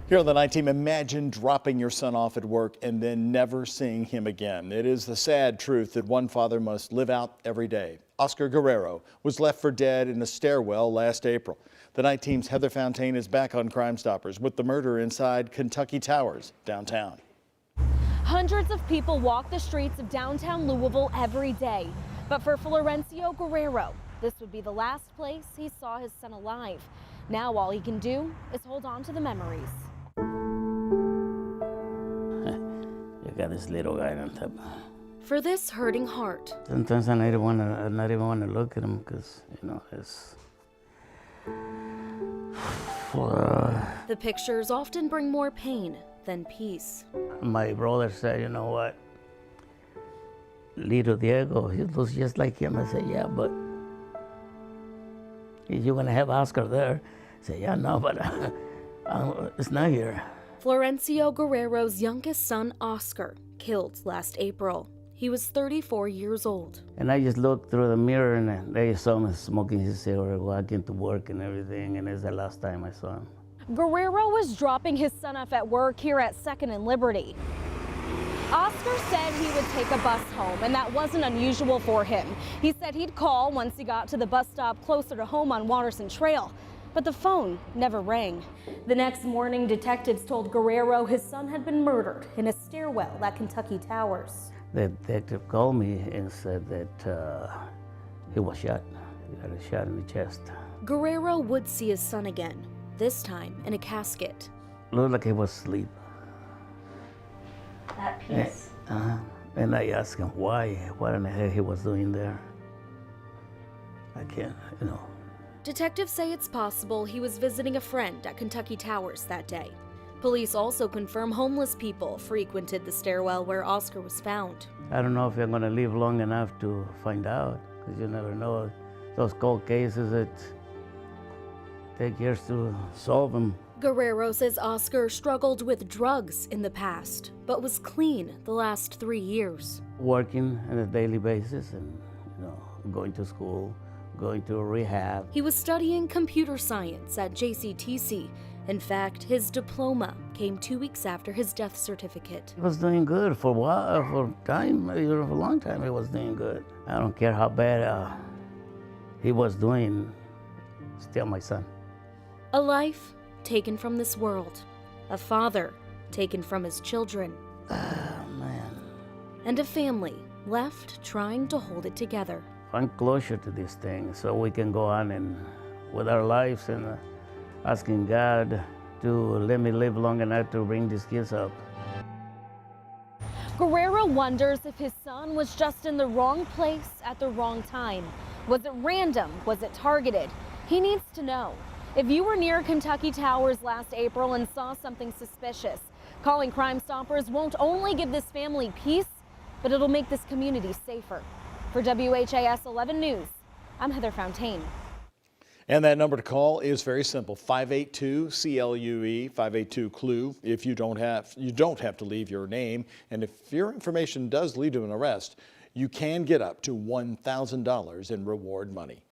Here on the night team, imagine dropping your son off at work and then never seeing him again. It is the sad truth that one father must live out every day. Oscar Guerrero was left for dead in a stairwell last April. The night team's Heather Fontaine is back on Crime Stoppers with the murder inside Kentucky Towers downtown. Hundreds of people walk the streets of downtown Louisville every day. But for Florencio Guerrero, this would be the last place he saw his son alive. Now all he can do is hold on to the memories. You got this little guy on top. For this hurting heart. Sometimes I not even want to look at him because, you know, it's... The pictures often bring more pain than peace. My brother said, you know what? Little Diego, he looks just like him. I said, yeah, but you're going to have Oscar there. I said, yeah, no, but it's not here. Florencio Guerrero's youngest son, Oscar, killed last April. He was 34 years old. And I just looked through the mirror and they saw him smoking his cigarette, walking to work and everything, and it's the last time I saw him. Guerrero was dropping his son off at work here at 2nd and Liberty. Oscar said he would take a bus home, and that wasn't unusual for him. He said he'd call once he got to the bus stop closer to home on Watterson Trail, but the phone never rang. The next morning, detectives told Guerrero his son had been murdered in a stairwell at Kentucky Towers. The detective called me and said that he was shot. He got a shot in the chest. Guerrero would see his son again, this time in a casket. Looked like he was asleep. That piece. And I asked him why, what in the heck he was doing there. I can't, you know. Detectives say it's possible he was visiting a friend at Kentucky Towers that day. Police also confirm homeless people frequented the stairwell where Oscar was found. I don't know if I'm gonna live long enough to find out, because you never know. Those cold cases that take years to solve them. Guerrero says Oscar struggled with drugs in the past, but was clean the last 3 years. Working on a daily basis and, you know, going to school, going to rehab. He was studying computer science at JCTC. In fact, his diploma came 2 weeks after his death certificate. He was doing good for a while, for a time, maybe for a long time he was doing good. I don't care how bad he was doing, still my son. A life taken from this world, a father taken from his children. Oh, man. And a family left trying to hold it together. Find closure to this thing so we can go on and with our lives and asking God to let me live long enough to bring these kids up. Guerrero wonders if his son was just in the wrong place at the wrong time. Was it random? Was it targeted? He needs to know. If you were near Kentucky Towers last April and saw something suspicious, calling Crime Stoppers won't only give this family peace, but it'll make this community safer. For WHAS 11 News, I'm Heather Fontaine. And that number to call is very simple, 582-CLUE, 582-CLUE. If you don't have to leave your name, and if your information does lead to an arrest, you can get up to $1,000 in reward money.